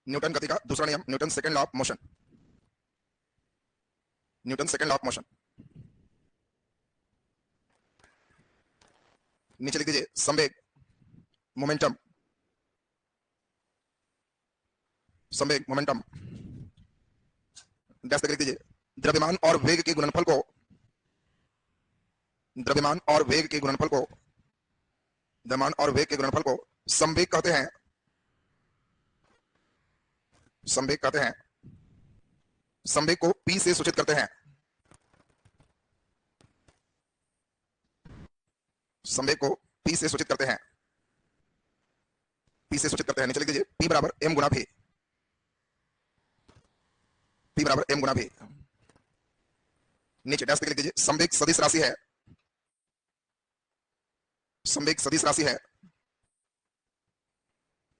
Newton गति का दूसरा नियम, Newton second law of motion. Newton second law of motion नीचे लिख दीजिए संवेग, मोमेंटम, संवेग मोमेंटम डैश तक लिख दीजिए द्रव्यमान और वेग के गुणनफल को, द्रव्यमान और वेग के गुणनफल को, द्रव्यमान और वेग के गुणनफल को संवेग कहते हैं, संवेग कहते हैं। संवेग को P से सूचित करते हैं, संवेग को P से सूचित करते हैं, P से सूचित करते हैं। नीचे लिख दीजिए P बराबर M गुना V, P बराबर M गुना V। नीचे डैश लिख दीजिए संवेग सदिश राशि है, संवेग सदिश राशि है,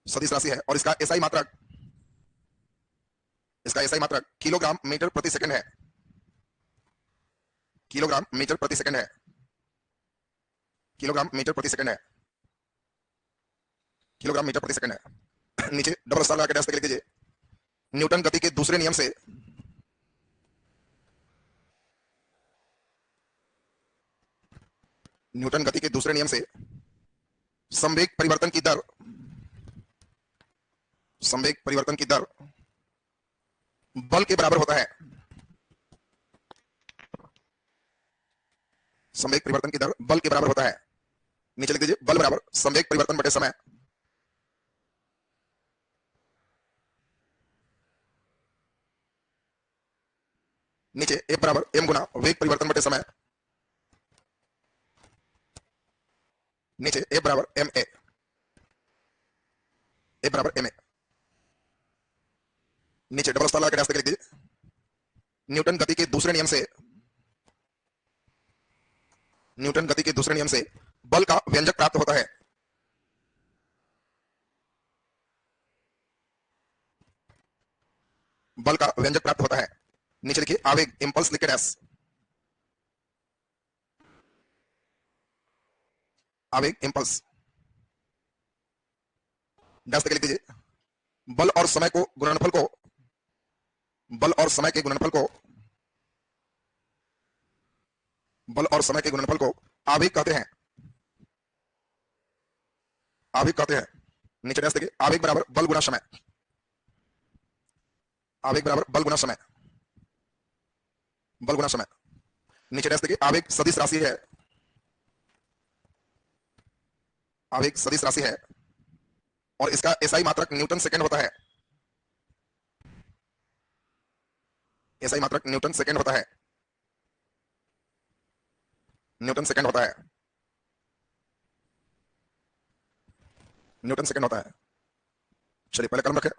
सदिश राशि है और इसका एसआई मात्रक, इसका एसआई मात्रक किलोग्राम मीटर प्रति सेकंड है, किलोग्राम मीटर प्रति सेकंड है, किलोग्राम मीटर प्रति सेकंड है, किलोग्राम मीटर प्रति सेकंड है। नीचे डबल स्टार लगा के डैश लिख दीजिए न्यूटन गति के दूसरे नियम से, न्यूटन गति के दूसरे नियम से संवेग परिवर्तन की दर, संवेग परिवर्तन की दर बल के बराबर होता है, संवेग परिवर्तन की दर बल के बराबर होता है। नीचे लिख दीजिए बल बराबर संवेग परिवर्तन बटे समय, नीचे F बराबर M गुना वेग परिवर्तन बटे समय, नीचे F बराबर MA, F बराबर MA। नीचे डबल स्टार लगा के डैश लिख दीजिए न्यूटन गति के दूसरे नियम से, न्यूटन गति के दूसरे नियम से बल का व्यंजक प्राप्त होता है, बल का व्यंजक प्राप्त होता है। नीचे लिखिए आवेग, इंपल्स लिख के डैश, आवेग इंपल्स डैश तक लिख दीजिए बल और समय को गुणनफल को, बल और समय के गुणनफल को, बल और समय के गुणनफल को आवेग कहते हैं, आवेग कहते हैं। नीचे डैश देखिए आवेग बराबर बल गुना समय, आवेग बराबर बल गुना समय, बल गुना समय। नीचे डैश देखिए आवेग सदिश राशि है, आवेग सदिश राशि है और इसका एसआई मात्रक न्यूटन सेकंड होता है, एसआई मात्रक न्यूटन सेकंड होता है, न्यूटन सेकंड होता है, न्यूटन सेकंड होता है। चलिए पहले कलम रखें,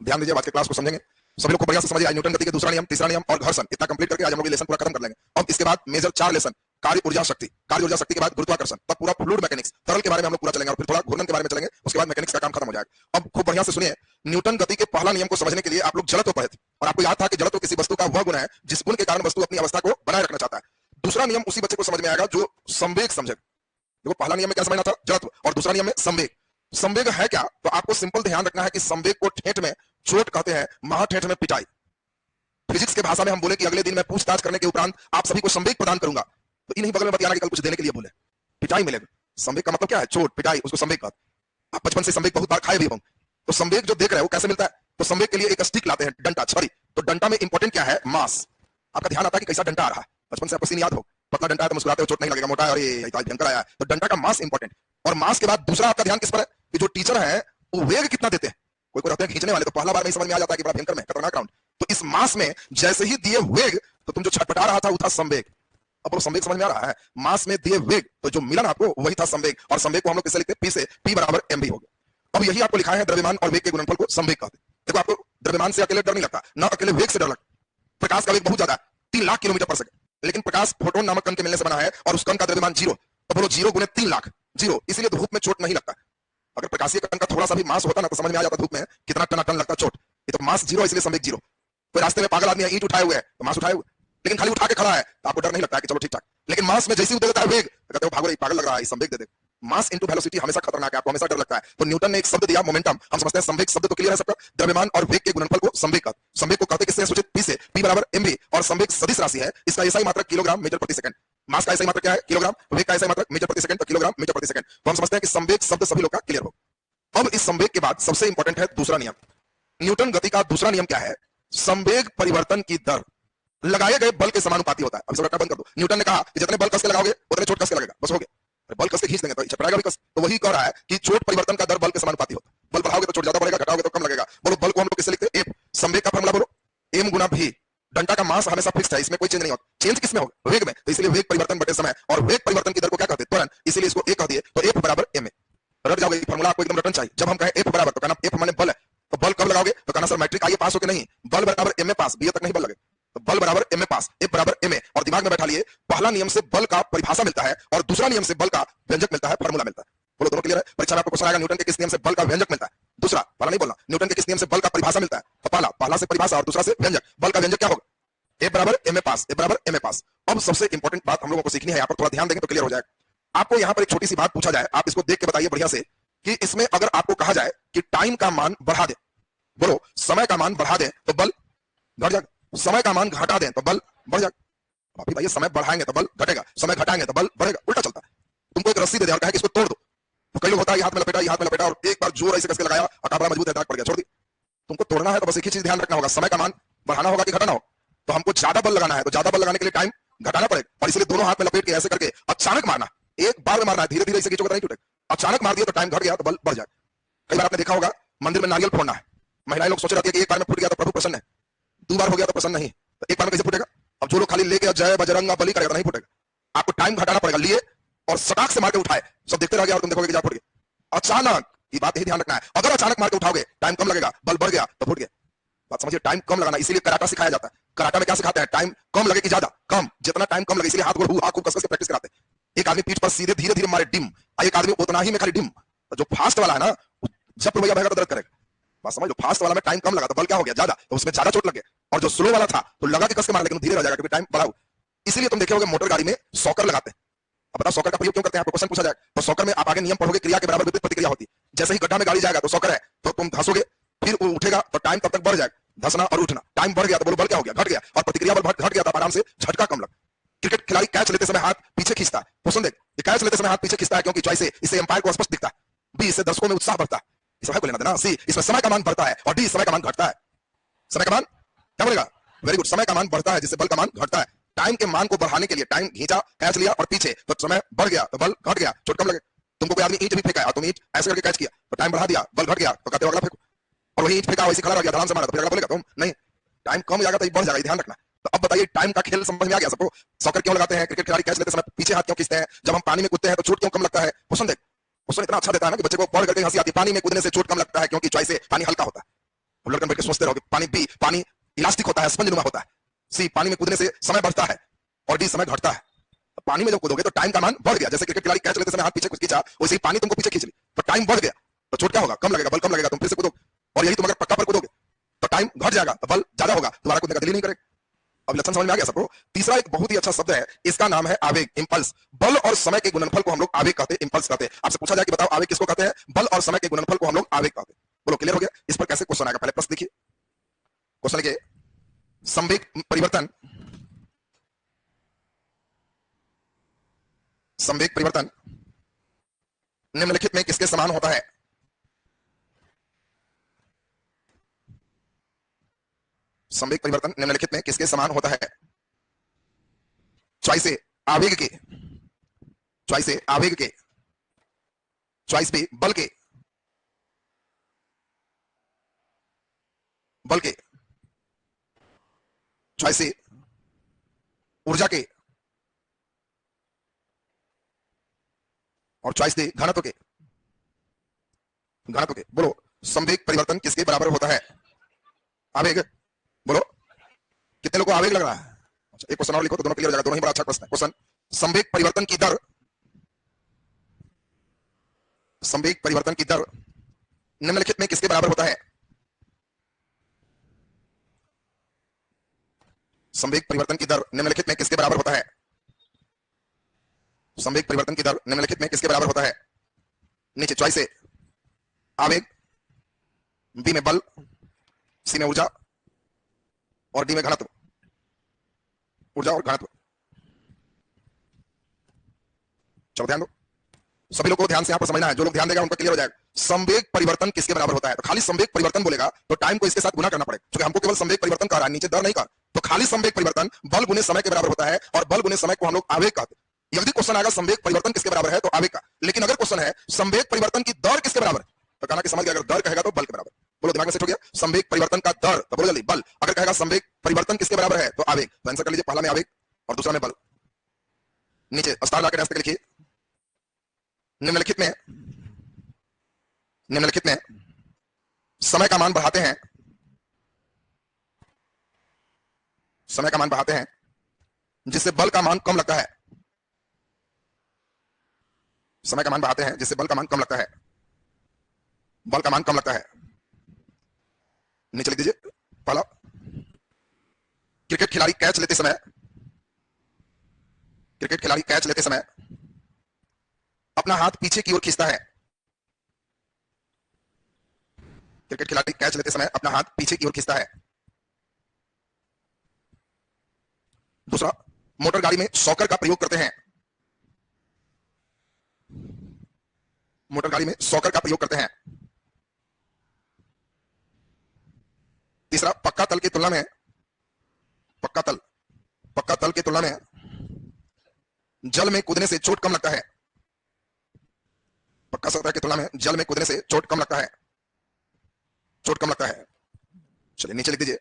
ध्यान दीजिए, आज के क्लास को समझेंगे सभी लोग को बढ़िया से समझिए। आज न्यूटन गति के दूसरा नियम, तीसरा नियम और घर्षण इतना कंप्लीट करके आज हम लोग ये लेसन पूरा खत्म कर लेंगे। अब इसके बाद मेजर 4 लेसन, कार्य ऊर्जा शक्ति, कार्य ऊर्जा शक्ति के बाद गुरुत्वाकर्षण, तब पूरा फ्लूइड मैकेनिक्स तरल के बारे में हम लोग पूरा चलेंगे और फिर थोड़ा घूर्णन के बारे में चलेंगे, उसके बाद मैकेनिक्स का काम खत्म हो जाएगा। अब खूब बढ़िया से सुनिए, न्यूटन गति के पहला नियम को समझने के लिए आप लोग जड़त्व पढ़े थे और आपको याद था कि जड़त्व किसी वस्तु का वह गुण है जिस गुण के कारण वस्तु अपनी अवस्था को बनाए रखना चाहता है। दूसरा नियम उसी बच्चे को समझ में आएगा जो संवेग समझे। देखो पहला नियम में क्या समझना था, जड़त्व, और दूसरा नियम में संवेग। संवेग है क्या, तो आपको सिंपल ध्यान रखना है कि संवेग को ठेठ में चोट कहते हैं, महाठेठ में पिटाई। फिजिक्स के भाषा में हम बोले कि अगले दिन मैं पूछताछ करने के उपरांत आप सभी को संवेग प्रदान करूंगा, तो इन्हीं बगल में बतियाना कि कल कुछ देने के लिए बोले, पिटाई मिलेगा। संवेग का मतलब क्या है, चोट, पिटाई, उसको संवेग कहते हैं। आप बचपन से संवेग बहुत बार खाए भी होंगे, तो संवेग जो देख रहे हो कैसे मिलता है, तो संवेग के लिए एक स्टिक लाते हैं, डंडा, छड़ी। तो डंडा में इंपॉर्टेंट क्या है, मास। आपका ध्यान आता है कि कैसा डंडा आ रहा है, बचपन से आपको सीन याद हो, पतला डंडा है तो मुस्कुराते हो, चोट नहीं लगेगा, मोटा है और ये भयंकर आया है, तो डंडा का मास इंपॉर्टेंट। और मास के बाद दूसरा आपका ध्यान किस पर है कि जो टीचर है वो वेग कितना देते हैं। कोई कोई रहते हैं खींचने वाले, तो पहला बार नहीं समझ में आ जाता है कि बड़ा भयंकर में खतरनाक राउंड। तो इस मास में जैसे ही दिए वेग, तो तुम जो छटपटा रहा था वो था संवेग। अब वो संवेग समझ में आ रहा है, मास में दिए वेग, तो जो मिला ना आपको वही था संवेग। और संवेग को हम लोग किससे लिखते हैं, पी से, पी बराबर mv हो गया। अब यही आपको लिखा है द्रव्यमान और वेग के गुणनफल को संवेग कहते हैं। देखो आपको द्रव्यमान से अकेले डर नहीं लगता, ना अकेले वेग से डर लगता। प्रकाश का वेग बहुत ज्यादा है, 3 लाख किलोमीटर पर सेकंड, लेकिन प्रकाश फोटोन नामक कण के मिलने से बना है और उस कण का द्रव्यमान 0। तो बोलो 0 गुने 3 लाख, 0, इसीलिए धूप में चोट नहीं लगता। अगर प्रकाशीय कण का थोड़ा सा भी मास होता ना तो समझ में आ जाता धूप में कितना टन लगता चोट। ये तो मास 0 इसलिए संवेग 0। कोई रास्ते में पागल आदमी है, ईंट उठाए हुए है तो मास उठाए हुए, लेकिन खाली उठा के खड़ा है तो आपको डर नहीं लगता है कि चलो ठीक ठाक। लेकिन मास में जैसे ही दे देता है वेग, कहते हो भागो रे, पागल लग रहा है, संवेग दे दे। मास इनटू वेलोसिटी हमेशा खतरनाक है, आपको हमेशा डर लगता है। तो न्यूटन ने एक शब्द दिया मोमेंटम, हम समझते हैं संवेग शब्द तो क्लियर है सबका, द्रव्यमान और वेग के गुणनफल को संवेग कहते हैं। संवेग को कहते हैं किससे सूचित, p से, p बराबर mv, और संवेग सदिश राशि है, इसका एसआई मात्रक किलोग्राम मीटर प्रति सेकंड। मास का एसआई मात्रक क्या है, किलोग्राम, वेग का एसआई मात्रक मीटर प्रति सेकंड, तो किलोग्राम मीटर प्रति सेकंड। तो हम समझते हैं कि संवेग शब्द सभी लोग का क्लियर हो। अब इस संवेग के बाद सबसे इंपॉर्टेंट है दूसरा नियम। न्यूटन गति का दूसरा नियम क्या है, संवेग परिवर्तन की दर लगाए गए बल के समानुपाती होता है। अब इसका बंद कर दो। न्यूटन ने कहा कि जितने बल कस के लगाओगे उतने चोट कस के लगेगा, बस हो गया। बल कस के खींच देंगे तो चपड़ाएगा भी कस, तो वही कह रहा है कि चोट परिवर्तन का दर बल के समानुपाती होता है। बल बढ़ाओगे तो चोट ज्यादा बढ़ेगा, घटाओगे तो कम लगेगा। बोलो बल को हम लोग किससे लिखते हैं, एफ। संवेग का फॉर्मूला बोलो, एम गुना भी। डंडा का मास हमेशा फिक्स है, इसमें कोई चेंज नहीं होता। चेंज किसमें होगा, वेग में, तो इसलिए वेग परिवर्तन बटे समय, और वेग परिवर्तन की दर को क्या कहते हैं, त्वरण, इसीलिए इसको ए कह दिए। तो एफ बराबर एम ए। रट जाओगे, फॉर्मूला आपको एकदम रटन चाहिए। जब हम कहें एफ बराबर, तो कहना एफ माने बल है, तो बल कब लगाओगे, तो कहना सर मैट्रिक आइए पास हो के नहीं, बल बराबर एम ए पास, बी तक नहीं बल लगे, तो बल बराबर एम ए पास, एफ बराबर एम ए। और दिमाग में बैठा लिए, पहला नियम से बल का परिभाषा मिलता है और दूसरा नियम से बल का व्यंजक मिलता है, फार्मूला मिलता है। बोलो दोनों क्लियर है। परीक्षा में आपको क्वेश्चन आएगा न्यूटन के किस नियम से बल का व्यंजक मिलता है, दूसरा, पहला नहीं बोलना, न्यूटन के किस नियम से बल का परिभाषा मिलता है, तो पहला से परिभाषा और दूसरा से व्यंजक। बल का व्यंजक क्या होगा, ए बराबर एम ए पास, ए बराबर एम ए पास। अब सबसे इंपॉर्टेंट बात हम लोगों को सीखनी है, यहाँ पर थोड़ा ध्यान देंगे तो क्लियर हो जाएगा। आपको यहाँ पर एक छोटी सी बात पूछा जाए, आप इसको देख के बताइए बढ़िया से, कि इसमें अगर आपको कहा जाए कि टाइम का मान बढ़ा दे, बोलो समय का मान बढ़ा दे तो बल घट जाएगा, समय का मान घटा दें तो बल बढ़ जाएगा। अभी भाई समय बढ़ाएंगे तो बल घटेगा, समय घटाएंगे तो बल बढ़ेगा, उल्टा चलता है। तुमको एक रस्सी दे दिया और कहा कि इसको तोड़ दो, तो कई लोग होता है हाथ में लपेटा, ये हाथ में लपेटा, और एक बार जोर ऐसे कसके लगाया और काबड़ा मजबूत है, दाग पड़ गया, छोड़ दी। तुमको तोड़ना है तो बस एक ही चीज ध्यान रखना होगा, समय का मान बढ़ाना होगा कि घटाना हो। तो हमको ज्यादा बल लगाना है, तो ज्यादा बल लगाने के लिए टाइम घटाना पड़ेगा, और इसलिए दोनों हाथ में लपेट के ऐसे करके अचानक मारना, एक बार में मारना है, धीरे धीरे इसे खींचोगे तो नहीं टूटेगा। अचानक मार दिया तो टाइम घट गया तो बल बढ़ जाएगा। कई बार आपने देखा होगा मंदिर में नारियल फोड़ना है, महिलाएं लोग सोच रही है कि एक बार में फूट गया तो प्रभु प्रसन्न है, दो बार हो गया तो प्रसन्न नहीं, तो एक बार में कैसे फूटेगा। अब जो लोग खाली लेके जय बजरंगा बली करेगा तो नहीं फूटेगा, आपको टाइम घटाना पड़ेगा, लिए और सटाक से मार के उठाए, सब देखते रह गया और तुम देखोगे कि जा फूट गया। अचानक, ये बात यही ध्यान रखना है, अगर अचानक मार के उठाओगे टाइम कम लगेगा, बल बढ़ गया तो फूट गया। बात समझिए, टाइम कम लगाना, इसीलिए कराटा सिखाया जाता है। कराटा में क्या सिखाते हैं, टाइम कम लगे कि ज्यादा, कम, जितना टाइम कम लगे, इसलिए हाथ गोड़ खूब कस के प्रैक्टिस कराते हैं। एक आदमी पीठ पर सीधे धीरे धीरे मारे डिम, एक आदमी उतना ही में खाली डिम। तो जो फास्ट वाला है ना, जब रुपया बहेगा तो दर्द करेगा। बात समझ, जो फास्ट वाला में टाइम कम लगा तो बल क्या हो गया, ज्यादा, तो उसमें ज्यादा चोट लग गया। और जो स्लो वाला था तो लगा के कस के मार, लेकिन धीरे रह जाएगा क्योंकि टाइम बढ़ाओ। इसलिए तुम देखे होगे मोटर गाड़ी में सॉकर लगाते हैं। अब बताओ सॉकर का प्रयोग क्यों करते हैं, आपको क्वेश्चन पूछा जाए तो सॉकर में आप आगे नियम पढ़ोगे, क्रिया के बराबर विपरीत प्रतिक्रिया होती है। जैसे ही गड्ढा में गाड़ी जाएगा तो सॉकर है, तो तुम धंसोगे, फिर उठेगा तो टाइम तब तक बढ़ जाएगा, धंसना और उठना, टाइम बढ़ गया तो बोलो बल क्या हो गया, घट गया, और प्रतिक्रिया बल घट गया तो आराम से झटका कम लगा। क्रिकेट खिलाड़ी कैच लेते समय हाथ पीछे खींचता है, क्वेश्चन देख, कैच लेते समय हाथ पीछे खींचता है क्योंकि चॉइस ए, इससे एम्पायर को स्पष्ट दिखता है, बी इससे दर्शकों में उत्साह बढ़ता है, इस को लेना देना, सी इसमें समय का मान बढ़ता है, और डी समय का मान घटता है। समय का मान क्या बोलेगा, वेरी गुड, समय का मान बढ़ता है जिससे बल का मान घटता है। टाइम के मान को बढ़ाने के लिए टाइम खींचा, कैच लिया और पीछे, तो समय बढ़ गया तो बल घट गया, चोट कम लगे। तुमको कोई आदमी ईंट भी फेंका और तुम ईंट ऐसे करके कैच किया तो टाइम बढ़ा दिया, बल घट गया, तो कहते हो अगला फेंको, और वही ईंट फेंका वैसे खड़ा रह गया, ध्यान से मारा तो फिर अगला बोलेगा तुम नहीं, टाइम कम जाएगा तो बढ़ जाएगा, ध्यान रखना। तो अब बताइए टाइम का खेल समझ में आ गया सबको। सॉकर क्यों लगाते हैं, क्रिकेट खिलाड़ी कैच लेते समय पीछे हाथ क्यों खींचते हैं, जब हम पानी में कूदते हैं तो चोट क्यों कम लगता है, क्वेश्चन देख, क्वेश्चन इतना अच्छा देता है ना कि बच्चे को पढ़ करके हंसी आती है। पानी में कूदने से चोट कम लगता है क्योंकि चॉइस ए, पानी हल्का होता है। लड़कन बैठ के सोचते रहोगे, पानी बी, पानी इलास्टिक होता है, स्पंज नुमा होता है, सी पानी में कूदने से समय बढ़ता है, और डी समय घटता है। तो पानी में जब कूदोगे तो टाइम का मान बढ़ गया, जैसे क्रिकेट खिलाड़ी कैच लेते समय हाथ पीछे खींचा, वैसे ही पानी तुमको पीछे खींच ली तो टाइम बढ़ गया, तो चोट क्या होगा, कम लगेगा, बल कम लगेगा, तुम फिर से कूदोगे। और यही तुम अगर पक्का पर कूदोगे तो टाइम घट जाएगा, तो बल ज्यादा होगा, तुम्हारा कूदने का दिल ही नहीं करेगा। अब लक्षण समझ में आ गया सबको। तीसरा एक बहुत ही अच्छा शब्द है, इसका नाम है आवेग, इंपल्स। बल और समय के गुणनफल को हम लोग आवेग कहते हैं, इंपल्स कहते हैं। आपसे पूछा जाए कि बताओ आवेग किसको कहते हैं, बल और समय के गुणनफल को हम लोग आवेग कहते हैं। बोलो क्लियर हो गया। इस पर कैसे क्वेश्चन आएगा, पहले प्रश्न देखिए, क्वेश्चन लिखिए, संवेग परिवर्तन, संवेग परिवर्तन निम्नलिखित में किसके समान होता है। संवेग परिवर्तन निम्नलिखित में किसके समान होता है। चॉइस ए आवेग के, चॉइस ए आवेग के, चॉइस बी बल के, बल के, चॉइस ए ऊर्जा के, और चॉइस डी घनत्व के, घनत्व के। बोलो संवेग परिवर्तन किसके बराबर होता है, आवेग। बोलो कितने लोगों को आवेग लग रहा है। अच्छा एक क्वेश्चन और लिखो तो दोनों क्लियर हो जाएगा, दोनों ही बड़ा अच्छा प्रश्न है। क्वेश्चन, संवेग परिवर्तन की दर, संवेग परिवर्तन की दर निम्नलिखित में किसके बराबर होता है। संवेग परिवर्तन की दर निम्नलिखित में किसके बराबर होता है। संवेग परिवर्तन की दर निम्नलिखित में किसके बराबर होता है। नीचे चॉइस ए आवेग, बी में बल, सी में ऊर्जा और डी में घनत्व, ऊर्जा और घनत्व। चलो ध्यान दो, सभी लोग को ध्यान से यहां पर समझना है, जो लोग ध्यान देगा उनका क्लियर हो जाएगा। संवेग परिवर्तन किसके बराबर होता है? तो खाली संवेग परिवर्तन बोलेगा तो टाइम को इसके साथ गुना करना पड़ेगा, क्योंकि हमको केवल संवेग परिवर्तन कह रहा है, नीचे दर नहीं कहा। तो खाली संवेग परिवर्तन बल गुने समय के बराबर होता है, और बल गुने समय को हम लोग आवेग कहते हैं। यदि क्वेश्चन आएगा संवेग परिवर्तन किसके बराबर है तो आवेग का, लेकिन अगर क्वेश्चन है संवेग परिवर्तन की दर किसके बराबर है तो कहना कि समझ गया, अगर दर कहेगा तो बल के बराबर। बोलो दिमाग में सेट हो गया, संवेग परिवर्तन का दर तो बोलो जल्दी बल, अगर कहेगा संवेग परिवर्तन किसके बराबर है तो आवेग, तो आंसर कर लीजिए, पहला में आवेग और दूसरा में बल। नीचे स्टार लाके रास्ते लिखिए, निम्नलिखित में समय का मान बढ़ाते हैं, समय का मान बढ़ाते हैं जिससे बल का मान कम लगता है, समय का मान बढ़ाते हैं जिससे बल का मान कम लगता है, बल का मान कम लगता है। नीचे लिख दीजिए, पहला क्रिकेट खिलाड़ी कैच लेते समय, क्रिकेट खिलाड़ी कैच लेते समय अपना हाथ पीछे की ओर खींचता है, क्रिकेट खिलाड़ी कैच लेते समय अपना हाथ पीछे की ओर खींचता है। दूसरा, मोटर गाड़ी में शॉकर का प्रयोग करते हैं, मोटर गाड़ी में शॉकर का प्रयोग करते हैं। तीसरा, पक्का तल की तुलना में, पक्का तल की तुलना में जल में कूदने से चोट कम लगता है, पक्का सतह की तुलना में जल में कूदने से चोट कम लगता है, चोट कम लगता है। चलिए नीचे लिख दीजिए,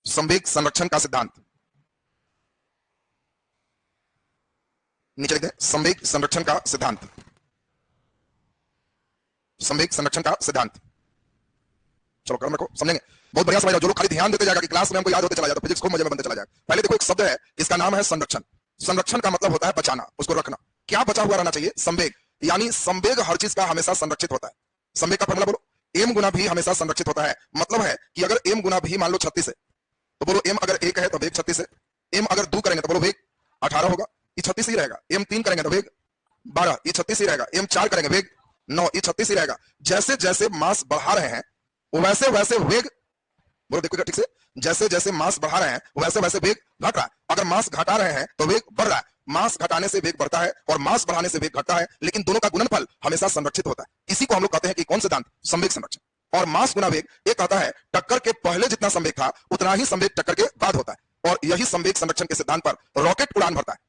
संवेग संरक्षण का सिद्धांत, नीचे लिख दें संवेग संरक्षण का सिद्धांत, संवेग संरक्षण का सिद्धांत। चलो क्रम रखो, समझेंगे, बहुत बढ़िया समझ, जो लोग खाली ध्यान देते जाएगा कि क्लास में हमको याद होते चला जाता, फिजिक्स को मजे में बनते चला जाएगा। पहले देखो एक शब्द है, इसका नाम है संरक्षण। संरक्षण का मतलब होता है बचाना, उसको रखना। क्या बचा हुआ रहना चाहिए? संवेग, यानी संवेग हर चीज का हमेशा संरक्षित होता है। संवेग का फॉर्मूला बोलो, एम गुना भी हमेशा संरक्षित होता है। मतलब है कि अगर एम गुना भी मान लो 36 है तो बोलो एम अगर 1 है तो वेग 36 है, एम अगर 2 करेंगे तो बोलो वेग 18 होगा, ये 36 ही रहेगा। एम 3 करेंगे तो वेग 12, ये 36 ही रहेगा। एम 4 करेंगे वेग 9, ये 36 ही रहेगा। जैसे जैसे मास बढ़ा रहे हैं वैसे वैसे वेग, बोलो देखो ठीक से, जैसे जैसे मास बढ़ा रहे हैं वैसे वैसे वेग घट रहा है। अगर मास घटा रहे हैं तो वेग बढ़ रहा है। मास घटाने से वेग बढ़ता है और मास बढ़ाने से वेग घटता है, लेकिन दोनों का गुणनफल हमेशा संरक्षित होता है। इसी को हम लोग कहते हैं कि कौन सिद्धांत? संवेग संरक्षण। और मास गुना वेग एक कहता है टक्कर के पहले जितना संवेग था उतना ही संवेग टक्कर के बाद होता है, और यही संवेग संरक्षण के सिद्धांत पर रॉकेट उड़ान भरता है।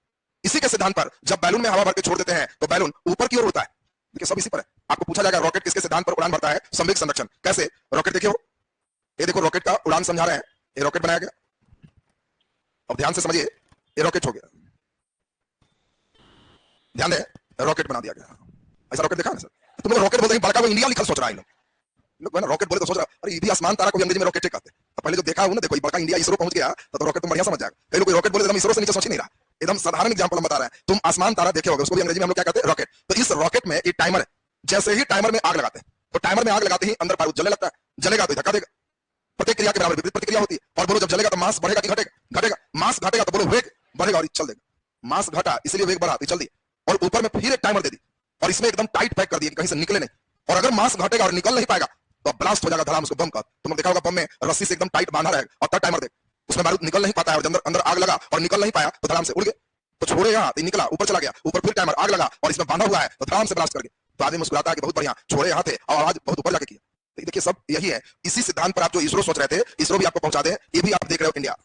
इसी के सिद्धांत पर जब बैलून में हवा भर के छोड़ देते हैं तो बैलून ऊपर की ओर उड़ता है। देखिए सब इसी पर है। आपको पूछा जाएगा रॉकेट किसके सिद्धांत पर उड़ान भरता है? संवेग संरक्षण। कैसे? रॉकेट देखिए, ये देखो रॉकेट का उड़ान समझा रहे हैं, ये रॉकेट बनाया गया। अब ध्यान से समझिए, ये रॉकेट हो गया, ध्यान दे, रॉकेट बना दिया गया। ऐसा रॉकेट देखा ना सर? तुम लोग रॉकेट बोलते हैं, बड़का वो इंडिया लिखल सोच रहा है। लोग ना रॉकेट बोले तो सोच रहा अरे ये भी आसमान तारा को भी अंग्रेजी में रॉकेट कहते हैं। तो पहले जो देखा हूं ना, देखो बड़का इंडिया इसरो पहुंच गया तो रॉकेट तुम बढ़िया समझ जाएगा। कई लोग रॉकेट बोले तो इसरो से नीचे सोच ही नहीं रहा। एकदम साधारण एग्जांपल हम बता रहे हैं। तुम आसमान तारा देखे होगे, उसको भी अंग्रेजी में हम लोग क्या कहते हैं? रॉकेट। तो इस रॉकेट में एक टाइमर है, जैसे ही टाइमर में आग लगाते हैं तो टाइमर में आग लगाते ही अंदर बारूद जलने लगता है, जलेगा तो धक्का देगा, प्रतिक्रिया के बराबर विपरीत प्रतिक्रिया होती है। और बोलो जब जलेगा तो मास बढ़ेगा कि घटेगा? घटेगा। मास घटेगा तो बोलो वेग बढ़ेगा और चल देगा। मास घटा इसलिए वेग बढ़ा, चल दी, और ऊपर में फिर एक टाइमर दे दी और इसमें एकदम टाइट पैक कर दिया कहीं से निकले नहीं। और अगर मास घटेगा और निकल नहीं पाएगा तो ब्लास्ट हो जाएगा धड़ाम, उसको बम का। तुमने देखा होगा बम में रस्सी से एकदम टाइट बांधा रहेगा और तब टाइमर देख, उसमें बारूद निकल नहीं पाता है, और अंदर अंदर आग लगा और निकल नहीं पाया तो धड़ाम से उड़ गए। तो छोड़े यहाँ निकला, ऊपर चला गया, ऊपर फिर टाइमर, आग लगा और इसमें बांधा हुआ है तो धड़ाम से ब्लास्ट कर गया। तो आदमी मुस्कुराता है कि बहुत बढ़िया, छोड़े यहाँ थे और आवाज बहुत ऊपर जाके किया। देखिए सब यही है। इसी सिद्धांत पर आप जो इसरो सोच रहे थे, इसरो भी आपको पहुंचा दे, ये भी आप देख रहे हो इंडिया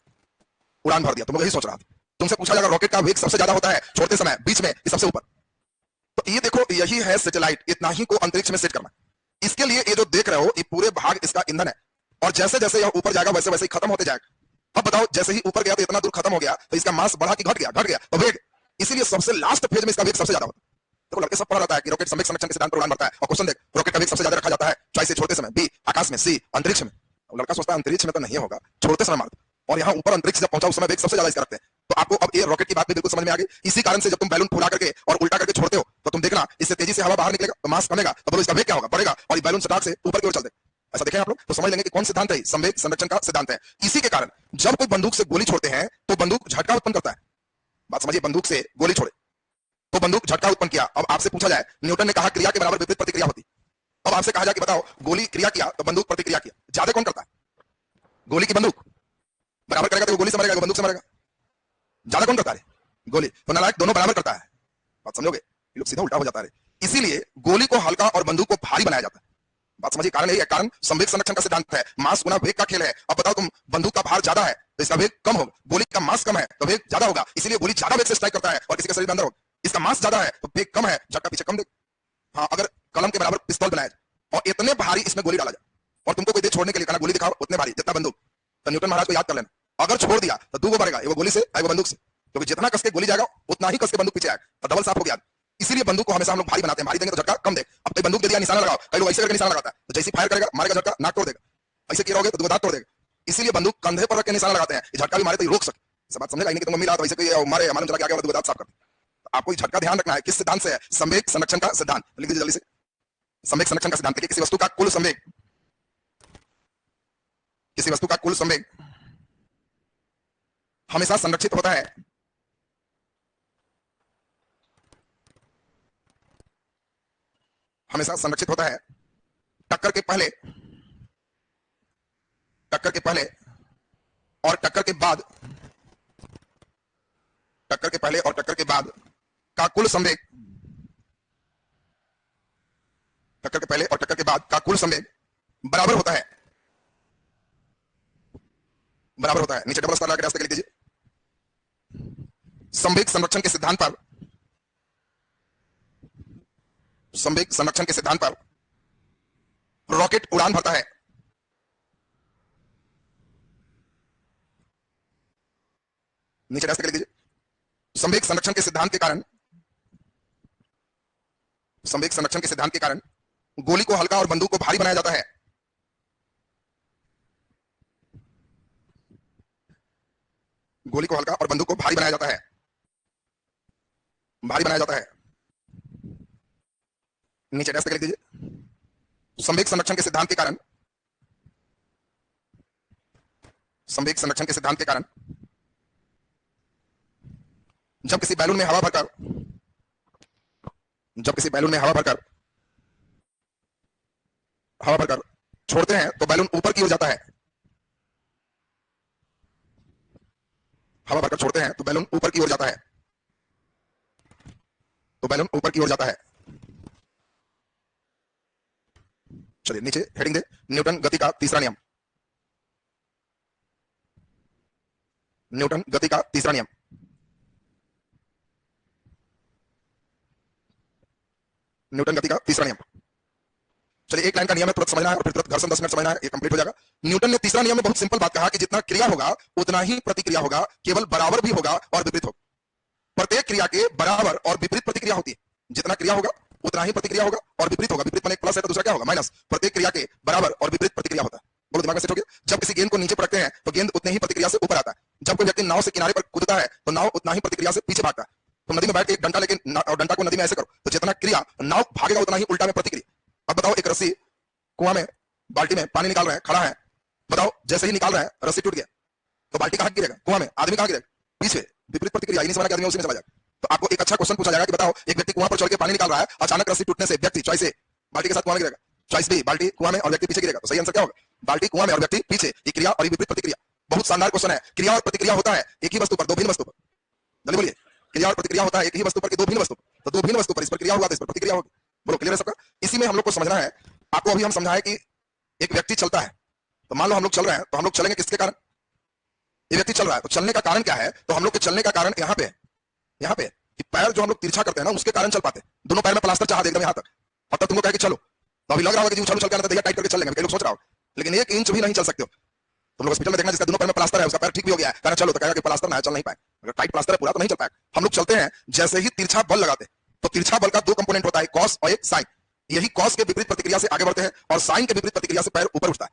उड़ान भर दिया। तुम यही सोच रहा था। तुमसे पूछा जाएगा रॉकेट का वेग सबसे ज्यादा होता है छोड़ते समय, बीच में, सबसे ऊपर। तो ये देखो यही है सैटेलाइट, इतना ही को अंतरिक्ष में सेट करना। इसके लिए ये जो देख रहे हो ये पूरे भाग इसका ईंधन है, और जैसे जैसे यह ऊपर जाएगा वैसे वैसे ही खत्म होते जाएगा। अब बताओ जैसे ही ऊपर गया तो इतना दूर खत्म हो गया तो इसका मास बढ़ा कि घट गया? घट गया। तो वेग, इसीलिए सबसे लास्ट फेज में इसका वेग सबसे ज्यादा होता है। देखो लड़के सब पढ़ा जाता है कि रॉकेट संवेग संरक्षण के सिद्धांत पर उड़ान भरता है, और क्वेश्चन देख रॉकेट का वेग सबसे ज्यादा रखा जाता है चॉइस से छोड़ते समय, बी आकाश में, सी अंतरिक्ष में। लड़का सोचता है अंतरिक्ष में तो नहीं होगा, छोड़ते समय मारता, और यहाँ ऊपर अंतरिक्ष जब पहुंचा उस समय वेग सबसे ज्यादा इसका रखते हैं। तो आपको अब ये रॉकेट की बात भी बिल्कुल समझ में आ गई। इसी कारण से जब तुम बैलून फुला करके और उल्टा करके छोड़ते हो तो तुम देखना इससे तेजी से हवा बाहर निकलेगा तो मास कमेगा, तो बोलो इसका वेग क्या होगा? बढ़ेगा, और ये बैलून सटाक से ऊपर की ओर चल दे। ऐसा देखें आप लोग तो समझ लेंगे कि कौन सिद्धांत है? संवेग संरक्षण का सिद्धांत है। इसी के कारण जब कोई बंदूक से गोली छोड़ते हैं तो बंदूक झटका उत्पन्न करता है। बात समझिए, बंदूक से गोली छोड़े तो तो बंदूक झटका उत्पन्न किया। अब आपसे पूछा जाए, न्यूटन ने कहा क्रिया के बराबर विपरीत प्रतिक्रिया होती। अब आपसे कहा जाए कि बताओ गोली क्रिया किया तो बंदूक प्रतिक्रिया किया, ज्यादा कौन करता है? गोली की बंदूक बराबर करेगा तो वो गोली से मरेगा, बंदूक से मरेगा। ज्यादा कौन करता है? गोली। तो नालायक दोनों बराबर करता है। बात समझोगे? ये लोग सीधा उल्टा हो जाता है। इसीलिए गोली को हल्का और बंदूक को भारी बनाया जाता है। बात समझिए, कारण यही है। कारण संवेग संरक्षण का सिद्धांत है। मास गुना वेग का खेल है। अब बताओ तुम बंदूक का भार ज्यादा है तो इसका वेग कम होगा, गोली का मास कम है तो वेग ज्यादा होगा, इसलिए गोली ज्यादा वेग से स्ट्राइक करता है और किसी के शरीर में अंदर होगा। इसका मास ज्यादा है तो वेग कम है, झटका पीछे कम देगा। हाँ, अगर कलम के बराबर पिस्तौल बनाया जाए और इतने भारी इसमें गोली डाला जाए और तुमको कोई दे छोड़ने के लिए कहना गोली दिखाओ उतने भारी जितना बंदूक, तो न्यूटन महाराज को याद कर लेना, अगर छोड़ दिया तो दो मरेगा, वो गोली से वो बंदूक से, क्योंकि जितना कस के गोली जाएगा उतना ही कस के बंदूक पीछे आएगा, तो डबल साफ हो गया। इसीलिए बंदूक को हमेशा हम लोग भारी बनाते हैं, भारी देंगे तो झटका कम दे। अब कोई बंदूक दे दिया निशाना लगाओ, कई लोग ऐसे करके निशाना लगाता है तो जैसे फायर करेगा मारेगा झटका नाक तोड़ देगा, ऐसे किया होगे तो दांत तोड़ देगा। इसीलिए बंदूक कंधे पर रख के निशाना लगाते हैं, झटका भी मारे तो रोक सके। सब बात समझेगा नहीं कि तुम मिला तो ऐसे कोई मारे मालूम चला के आगे दांत साफ करते। तो आपको झटका ध्यान रखना है किस सिद्धांत से है? संवेग संरक्षण का सिद्धांत। लिख दीजिए जल्दी से, संवेग संरक्षण का सिद्धांत। किसी वस्तु का कुल संवेग, किसी वस्तु का कुल संवेग हमेशा संरक्षित होता है हमेशा संरक्षित होता है टक्कर के पहले, टक्कर के पहले और टक्कर के बाद, टक्कर के पहले और टक्कर के बाद का कुल संवेग, टक्कर के पहले और टक्कर के बाद का कुल संवेग बराबर होता है, बराबर होता है। नीचे डबल स्टार लगा के रास्ते के लिख दीजिए, संवेग संरक्षण के सिद्धांत पर, संवेग संरक्षण के सिद्धांत पर रॉकेट उड़ान भरता है। नीचे रास्ते के लिख दीजिए, संवेग संरक्षण के सिद्धांत के कारण, संवेग संरक्षण के सिद्धांत के कारण गोली को हल्का और बंदूक को भारी बनाया जाता है। गोली को हल्का और बंदूक को भारी बनाया जाता है, भारी बनाया जाता है। नीचे रास्ते के लिख दीजिए, संवेग संरक्षण के सिद्धांत के कारण, संवेग संरक्षण के सिद्धांत के कारण जब किसी बैलून में हवा भरकर, जब किसी बैलून में हवा भरकर छोड़ते हैं तो बैलून ऊपर की ओर जाता है। हवा भरकर छोड़ते हैं तो बैलून ऊपर की ओर जाता है, तो बैलून ऊपर की ओर जाता है। चलिए नीचे हेडिंग दे, न्यूटन गति का तीसरा नियम, न्यूटन गति का तीसरा नियम। न्यूटन गति का तीसरा नियम। चलिए एक लाइन का नियम है, तुरंत समझना है और फिर तुरंत घर्षण 10 मिनट समझना है, ये कंप्लीट हो जाएगा। न्यूटन ने तीसरा नियम में बहुत सिंपल बात कहा कि जितना क्रिया होगा उतना ही प्रतिक्रिया होगा, केवल बराबर भी होगा और विपरीत होगा। प्रत्येक क्रिया के बराबर और विपरीत प्रतिक्रिया होती है। जितना क्रिया होगा उतना ही प्रतिक्रिया होगा और विपरीत होगा। विपरीत में एक प्लस है तो दूसरा क्या होगा? माइनस। प्रत्येक क्रिया के बराबर और विपरीत प्रतिक्रिया होता है। बोलो दिमाग में सेट हो गया? जब किसी गेंद को नीचे पटकते हैं तो गेंद उतने ही प्रतिक्रिया से ऊपर आता है। जब कोई व्यक्ति नाव से किनारे पर कूदता है तो नाव उतना ही प्रतिक्रिया से पीछे भागता है। तो नदी में बैठ के एक डंडा लेके और डंडा को नदी में ऐसे करो तो जितना क्रिया नाव भागेगा उतना ही उल्टा में प्रतिक्रिया। अब बताओ, एक रस्सी कुआं में बाल्टी में पानी निकाल रहे हैं, खड़ा है, बताओ जैसे ही निकाल रहे हैं रस्सी टूट गया तो बाल्टी कहां गिरेगा? कुआं में। आदमी कहां गिरेगा? पीछे। विपरीत प्रतिक्रिया, नहीं समझा कि आदमी उसी में चला जाएगा। तो आपको एक अच्छा क्वेश्चन पूछा जाएगा कि बताओ एक व्यक्ति कुआं पर चढ़ के पानी निकाल रहा है, अचानक रस्सी टूटने से व्यक्ति चॉइस ए बाल्टी के साथ कुआं में गिरेगा, चॉइस बी बाल्टी कुआं में और व्यक्ति पीछे गिरेगा। तो सही आंसर क्या होगा? बाल्टी कुआं में और व्यक्ति पीछे। ये क्रिया और विपरीत प्रतिक्रिया। बहुत शानदार क्वेश्चन है। क्रिया और प्रतिक्रिया होता है एक ही वस्तु पर दो भिन्न वस्तु पर। जल्दी बोलिए, क्रिया और प्रतिक्रिया होता है एक ही वस्तु पर दो भिन्न वस्तु पर। तो दो भिन्न वस्तु पर इस पर क्रिया होगा तो इस पर प्रतिक्रिया होगी। बोलो क्लियर है सबका? इसी में हम लोग को समझना है। आपको अभी हम समझाएं कि एक व्यक्ति चलता है, तो मान लो हम लोग चल रहे हैं, तो हम लोग चलेंगे किसके कारण? ये व्यक्ति चल रहा है तो चलने का कारण क्या है? तो हम लोग के चलने का कारण यहाँ पे है, यहाँ पे कि पैर जो हम लोग तिरछा करते हैं ना उसके कारण चल पाते हैं। दोनों पैर में प्लास्टर चाह दे एकदम यहाँ तक, और तब तुमको कहे कि चलो, तो अभी लग रहा होगा कि चलो चल के आना, टाइट करके चल लेंगे। कई लोग सोच रहा हो, लेकिन एक इंच भी नहीं चल सकते हो। तुम लोग हॉस्पिटल में देखना जिसका दोनों पैर में प्लास्टर है उसका पैर ठीक भी हो गया है, कहना चलो तो कहेगा कि प्लास्टर ना है, चल नहीं पाए। अगर टाइट प्लास्टर है पूरा तो नहीं चल पाए। हम लोग चलते हैं जैसे ही तिरछा बल लगाते हैं, तो तिरछा बल का दो कंपोनेंट होता है, कॉस और एक साइन। यही कॉस के विपरीत प्रतिक्रिया से आगे बढ़ते हैं और साइन के विपरीत प्रतिक्रिया से पैर ऊपर उठता है।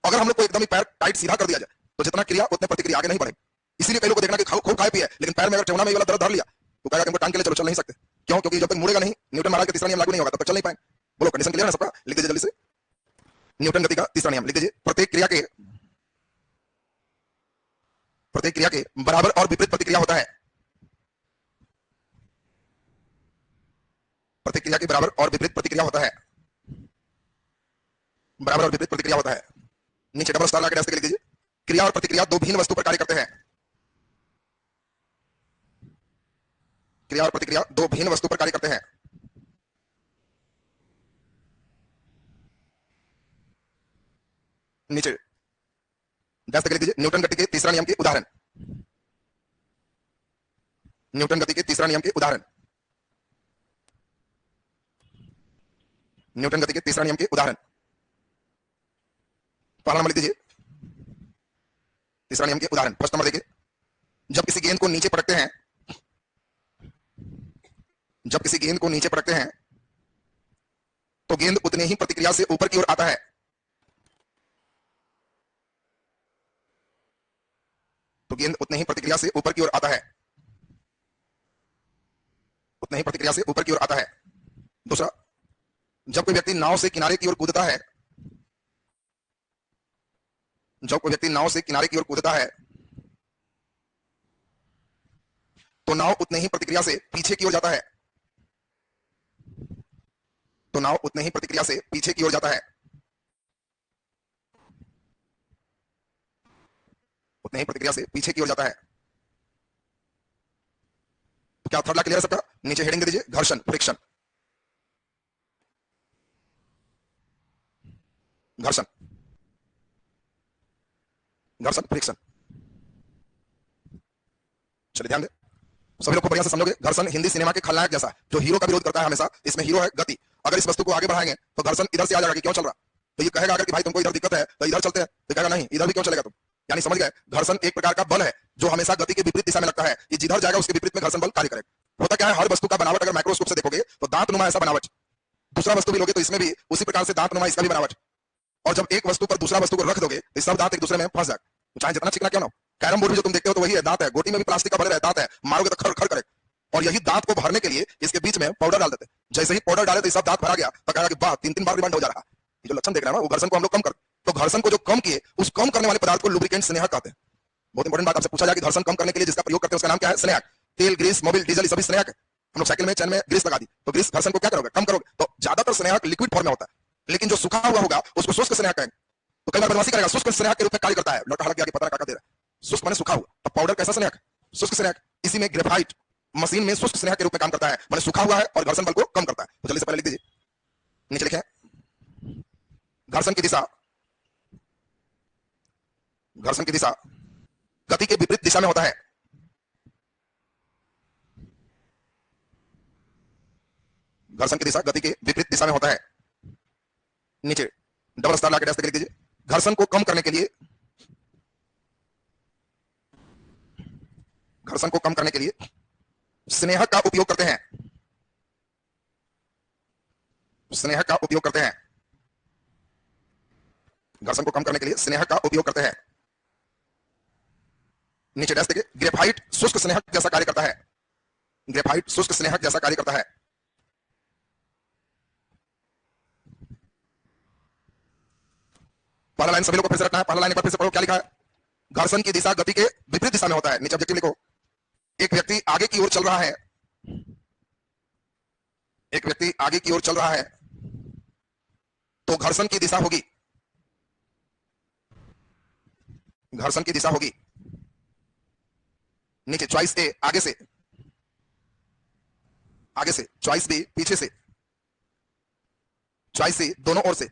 अगर हम लोग को एकदम ही पैर टाइट सीधा कर दिया जाए तो जितना क्रिया उतने प्रतिक्रिया आगे नहीं बढ़ेगी। इसीलिए कई लोग को देखना कि खूब खाए पिए, लेकिन पैर में अगर ठेवना में वाला दर्द धर लिया तो कहेगा कि हमको टांग के लिए चलो, चल नहीं सकते। क्यों? क्योंकि जब तक मुड़ेगा नहीं, न्यूटन महाराज का तीसरा नियम लागू नहीं होगा, तब तक चल नहीं पाएंगे। बोलो कंडीशन क्लियर है सबका? लिख दीजिए जल्दी से, न्यूटन गति का तीसरा नियम लिख दीजिए। प्रत्येक क्रिया के बराबर और विपरीत प्रतिक्रिया होता है। प्रतिक्रिया के बराबर और विपरीत प्रतिक्रिया होता है, बराबर और विपरीत प्रतिक्रिया होता है। नीचे डबल स्टार लगा के डैश करके लिख दीजिए। क्रिया और प्रतिक्रिया दो भिन्न वस्तु पर कार्य करते हैं, क्रिया और प्रतिक्रिया दो भिन्न वस्तु पर कार्य करते हैं। नीचे डैश करके लिख दीजिए। न्यूटन गति के तीसरा नियम के उदाहरण, न्यूटन गति के तीसरा नियम के उदाहरण, न्यूटन गति के तीसरा नियम के उदाहरण। पहला नंबर लिख दीजिए, तीसरा नियम के उदाहरण। फर्स्ट नंबर देखिए, जब किसी गेंद को नीचे पटकते हैं, जब किसी गेंद को नीचे पटकते हैं तो गेंद उतने ही प्रतिक्रिया से ऊपर की ओर आता है, तो गेंद उतने ही प्रतिक्रिया से ऊपर की ओर आता है, उतने ही प्रतिक्रिया से ऊपर की ओर आता है। दूसरा, जब कोई व्यक्ति नाव से किनारे की ओर कूदता है, जब कोई व्यक्ति नाव से किनारे की ओर कूदता है तो नाव उतने ही प्रतिक्रिया से पीछे की ओर जाता है, तो नाव उतने ही प्रतिक्रिया से पीछे की ओर जाता है, उतने ही प्रतिक्रिया से पीछे की ओर जाता है। तो क्या थर्ड ला क्लियर है सबका? नीचे हेडिंग दे दीजिए, घर्षण, फ्रिक्शन, घर्षण, घर्षण, फ्रिक्शन। चलिए ध्यान दे, सभी लोग को बढ़िया से समझोगे। घर्षण हिंदी सिनेमा के खलनायक जैसा, जो हीरो का विरोध करता है हमेशा। इसमें हीरो है गति, अगर इस वस्तु को आगे बढ़ाएंगे तो घर्षण इधर से आ जाएगा कि क्यों चल रहा, तो ये कहेगा अगर कि भाई तुमको इधर दिक्कत है तो इधर चलते हैं, तो कहेगा नहीं इधर भी क्यों चलेगा तुम। यानी समझ गए, घर्षण एक प्रकार का बल है जो हमेशा गति के विपरीत दिशा में लगता है। ये जिधर जाएगा उसके विपरीत में घर्षण बल कार्य करेगा। होता क्या है, हर वस्तु का बनावट अगर माइक्रोस्कोप से देखोगे तो दांत नुमा ऐसा बनावट, दूसरा वस्तु भी लोगे तो इसमें भी उसी प्रकार से दांत नुमा इसका भी बनावट। और जब एक वस्तु पर दूसरा वस्तु को रख दोगे तो सब दांत एक दूसरे में फंस जाएगा, चाहे जितना चिकना क्यों ना हो। कैरम बोर्ड भी जो तुम देखते हो तो वही है, दांत है। गोटी में भी प्लास्टिक का बने दांत है, मारोगे तो खर खर करे। और यही दांत को भरने के लिए इसके बीच में पाउडर डाल देते, जैसे ही पाउडर डाले तो सब दांत भरा गया, तो कहा कि वाह 3-3 बार रिबंड हो जा रहा। ये जो लक्षण देख रहे हैं ना, वो घर्षण को हम लोग कम कर, तो घर्षण को जो कम किए उस कम करने वाले पदार्थ को लुब्रिकेंट स्नेहक कहते हैं। बहुत इंपॉर्टेंट बात आपसे पूछा जाए कि घर्षण कम करने के लिए जिसका प्रयोग करते हैं उसका नाम क्या है? स्नेहक। तेल, ग्रीस, मोबिल, डीजल, ये सभी स्नेहक है। हम लोग साइकिल में चैन में ग्रीस लगा दी, तो ग्रीस घर्षण को क्या करोगे? कम करोगे। तो ज्यादातर स्नेहक लिक्विड फॉर्म में होता है, लेकिन जो सूखा हुआ होगा उसको शुष्क स्नेहक कहेंगे। तो कई बार बदमाशी करेगा, शुष्क स्नेहक के रूप में कार्य करता है। डॉक्टर हालांकि आगे पता क्या दे रहा है, शुष्क माने सूखा हुआ, तो पाउडर कैसा स्नेहक? शुष्क स्नेहक। इसी में ग्रेफाइट मशीन में शुष्क स्नेहक के रूप में काम करता है, माने सूखा हुआ है और घर्षण बल को कम करता है। तो जल्दी से पहले लिख दीजिए, नीचे लिखें, घर्षण की दिशा, घर्षण की दिशा गति के विपरीत दिशा में होता है। घर्षण की दिशा गति के विपरीत दिशा में होता है। नीचे डबल स्टार लाके डैश करके लिख दीजिए, घर्षण को कम करने के लिए, घर्षण को कम करने के लिए स्नेहक का उपयोग करते हैं, स्नेहक का उपयोग करते हैं। घर्षण को कम करने के लिए स्नेहक का उपयोग करते हैं। नीचे डैश देखिए, ग्रेफाइट शुष्क स्नेहक जैसा कार्य करता है, ग्रेफाइट शुष्क स्नेहक जैसा कार्य करता है। पहला लाइन सभी लोग को फिर से रखना है, पहला लाइन एक बार फिर से पढ़ो, क्या लिखा है? घर्षण की दिशा गति के विपरीत दिशा में होता है। नीचे ऑब्जेक्टिव लिखो, एक व्यक्ति आगे की ओर चल रहा है, एक व्यक्ति आगे की ओर चल रहा है तो घर्षण की दिशा होगी, घर्षण की दिशा होगी। नीचे चॉइस ए आगे से, आगे से, चॉइस बी पीछे से, चॉइस सी दोनों ओर से,